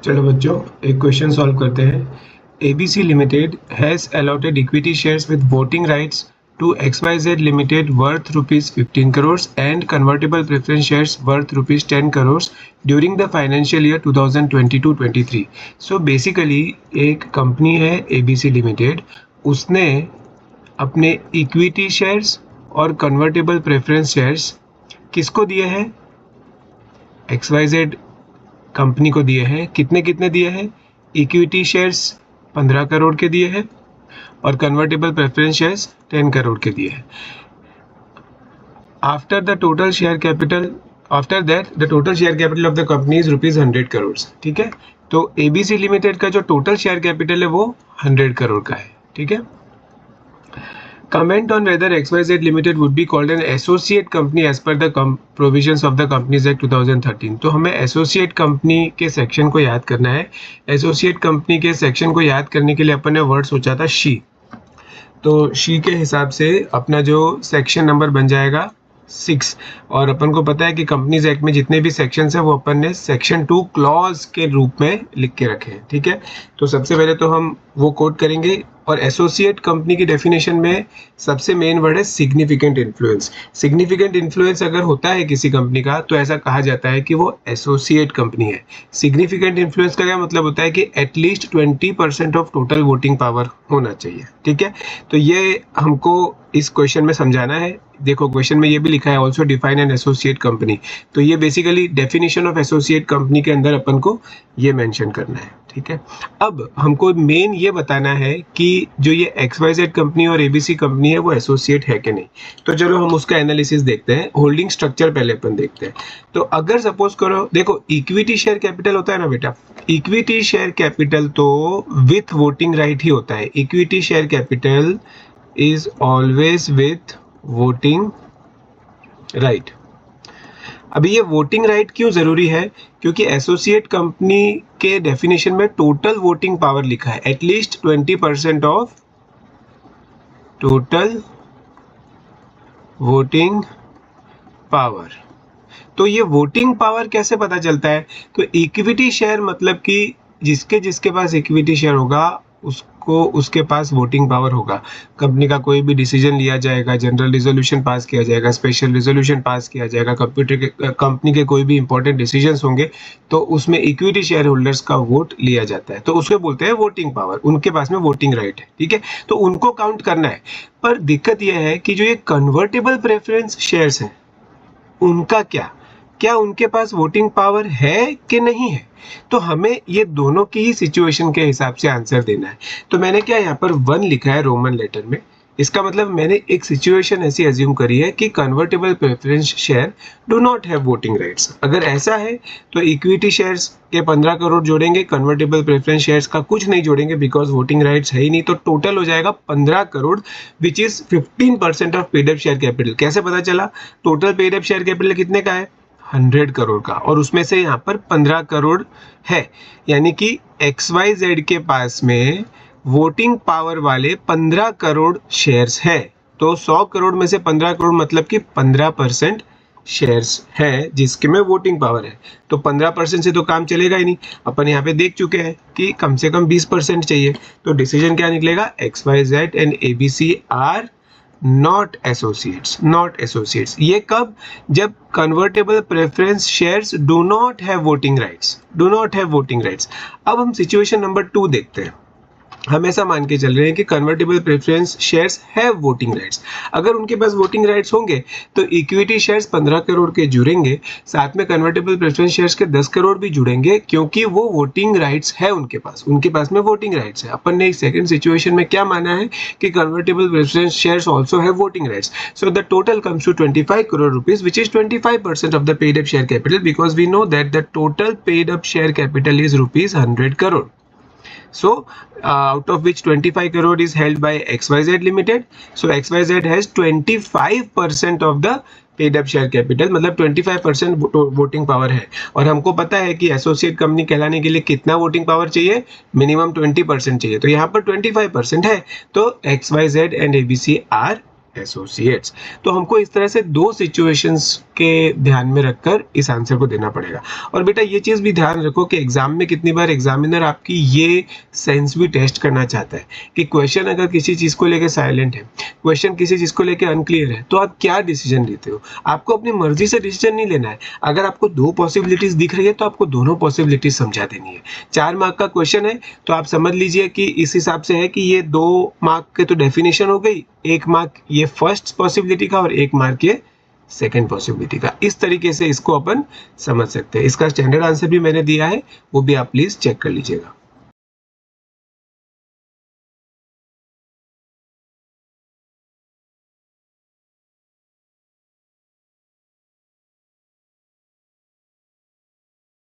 चलो बच्चों, एक क्वेश्चन सॉल्व करते हैं। ABC limited has allotted equity shares with voting rights to XYZ limited worth ₹15 crores and convertible preference shares worth ₹10 crores during the financial year 2022-23। So basically एक company है ABC limited, उसने अपने equity shares और convertible preference shares किसको दिए हैं? XYZ company को दिए हैं। कितने कितने दिए हैं? इक्विटी शेयर्स 15 करोड़ के दिए हैं और कन्वर्टेबल प्रेफरेंस शेयर्स 10 करोड़ के दिए हैं। After that the total share capital of the company is ₹100 crore. ठीक है, तो ABC लिमिटेड का जो टोटल शेयर कैपिटल है वो 100 करोड़ का है। ठीक है, comment on whether XYZ Limited would be called an associate company as per the provisions of the Companies Act 2013। तो हमें एसोसिएट कंपनी के सेक्शन को याद करना है। एसोसिएट कंपनी के सेक्शन को याद करने के लिए अपन ने वर्ड सोचा था शी। तो शी के हिसाब से अपना जो सेक्शन नंबर बन जाएगा 6, और अपन को पता है कि कंपनीज एक्ट में जितने भी सेक्शंस हैं वो अपन ने सेक्शन 2 क्लॉज के रूप में लिख के रखे हैं। ठीक है, तो सबसे पहले तो हम वो कोट करेंगे। और एसोसिएट कंपनी की डेफिनेशन में सबसे मेन वर्ड है सिग्निफिकेंट इन्फ्लुएंस। सिग्निफिकेंट इन्फ्लुएंस अगर होता है किसी कंपनी का तो ऐसा कहा जाता है कि वो एसोसिएट कंपनी है। सिग्निफिकेंट इन्फ्लुएंस का क्या मतलब होता है कि at least 20% of total voting power होना चाहिए। ठीक है, तो ये हमको इस क्वेश्चन में समझाना है। देखो क्वेश्चन में ये भी लिखा है also define an associate company, तो ये basically definition of associate company के अंदर अपन को ये मेंशन करना है। ठीक है, अब हमको मेन ये बताना है कि जो ये XYZ कंपनी और ABC कंपनी है वो एसोसिएट है कि नहीं। तो चलो हम उसका एनालिसिस देखते हैं। होल्डिंग स्ट्रक्चर पहले अपन देखते हैं। तो अगर सपोज करो, देखो इक्विटी शेयर कैपिटल होता है ना बेटा, इक्विटी शेयर कैपिटल तो विथ वोटिंग राइट ही होता है। Equity share capital is always with voting right। अभी ये वोटिंग राइट क्यों जरूरी है? क्योंकि एसोसिएट कंपनी के डेफिनेशन में टोटल वोटिंग पावर लिखा है, at least 20% of total voting power. तो ये वोटिंग पावर कैसे पता चलता है? तो इक्विटी शेयर मतलब कि जिसके जिसके पास इक्विटी शेयर होगा उसको उसके पास वोटिंग पावर होगा। कंपनी का कोई भी डिसीजन लिया जाएगा, जनरल रिजोल्यूशन पास किया जाएगा, स्पेशल रिजोल्यूशन पास किया जाएगा, कंपनी के कोई भी इंपॉर्टेंट डिसीजंस होंगे तो उसमें इक्विटी शेयर होल्डर्स का वोट लिया जाता है, तो उसको बोलते हैं वोटिंग पावर। उनके पास में वोटिंग राइट है। ठीक है, तो उनको काउंट करना है। पर दिक्कत यह है कि जो ये कन्वर्टेबल प्रेफरेंस शेयर्स हैं उनका क्या उनके पास वोटिंग पावर है कि नहीं है? तो हमें ये दोनों की ही सिचुएशन के हिसाब से आंसर देना है। तो मैंने क्या यहाँ पर 1 लिखा है रोमन लेटर में। इसका मतलब मैंने एक सिचुएशन ऐसी अज्यूम करी है कि convertible preference share do not have voting rights. अगर ऐसा है तो इक्विटी शेयर्स के 15 करोड़ जोड़ेंगे, कन्वर्टेबल प्रेफरेंस शेयर्स का कुछ नहीं जोड़ेंगे बिकॉज वोटिंग राइट्स है ही नहीं, तो टोटल हो जाएगा 15 crore which is 15% of paid up share capital. कैसे पता चला? Total paid up share capital कितने का है? 100 करोड़ का, और उसमें से यहाँ पर 15 करोड़ है, यानी कि XYZ के पास में वोटिंग पावर वाले 15 करोड़ शेयर्स है। तो 100 करोड़ में से 15 करोड़ मतलब कि 15% शेयर्स है जिसके में वोटिंग पावर है। तो 15% से तो काम चलेगा ही नहीं। अपन यहाँ पे देख चुके हैं कि कम से कम 20% चाहिए। तो डिसीजन क्या निकलेगा? XYZ and ABC are not associates. ये कब? जब convertible preference shares do not have voting rights. अब हम सिचुएशन नंबर 2 देखते हैं। हम ऐसा मान के चल रहे हैं कि convertible preference shares have voting rights. अगर उनके पास वोटिंग राइट्स होंगे तो इक्विटी शेयर्स 15 करोड़ के जुड़ेंगे, साथ में कन्वर्टेबल प्रेफरेंस शेयर्स के 10 करोड़ भी जुड़ेंगे क्योंकि वो वोटिंग राइट्स है उनके पास में वोटिंग राइट्स है। अपन ने सेकंड सिचुएशन में क्या माना है कि convertible preference shares also have voting rights. So the total comes to 25 crore rupees which is 25% of the paid up share capital because we know that the total paid up share capital is ₹100 crore. So out of which 25 crore is held by XYZ Limited. So XYZ has 25% of the paid up share capital, मतलब 25% voting power है। और हमको पता है कि associate company कहलाने के लिए कितना वोटिंग पावर चाहिए? मिनिमम 20% चाहिए। तो यहाँ पर 25% है, तो XYZ and ABC are associates. तो हमको इस तरह से दो सिचुएशंस के ध्यान में रखकर इस आंसर को देना पड़ेगा। और बेटा ये चीज़ भी ध्यान रखो कि एग्जाम में कितनी बार एग्जामिनर आपकी ये सेंस भी टेस्ट करना चाहता है कि क्वेश्चन अगर किसी चीज़ को लेकर साइलेंट है, क्वेश्चन किसी चीज़ को लेकर अनक्लियर है, तो आप क्या डिसीजन लेते हो। आपको अपनी मर्जी से डिसीजन नहीं लेना है। अगर आपको दो पॉसिबिलिटीज दिख रही है तो आपको दोनों पॉसिबिलिटीज समझा देनी है। 4 मार्क का क्वेश्चन है तो आप समझ लीजिए कि इस हिसाब से है कि ये 2 मार्क के तो डेफिनेशन हो गई, 1 मार्क ये फर्स्ट पॉसिबिलिटी का और 1 मार्क ये सेकेंड पॉसिबिलिटी का। इस तरीके से इसको अपन समझ सकते हैं। इसका स्टैंडर्ड आंसर भी मैंने दिया है, वो भी आप प्लीज चेक कर लीजिएगा।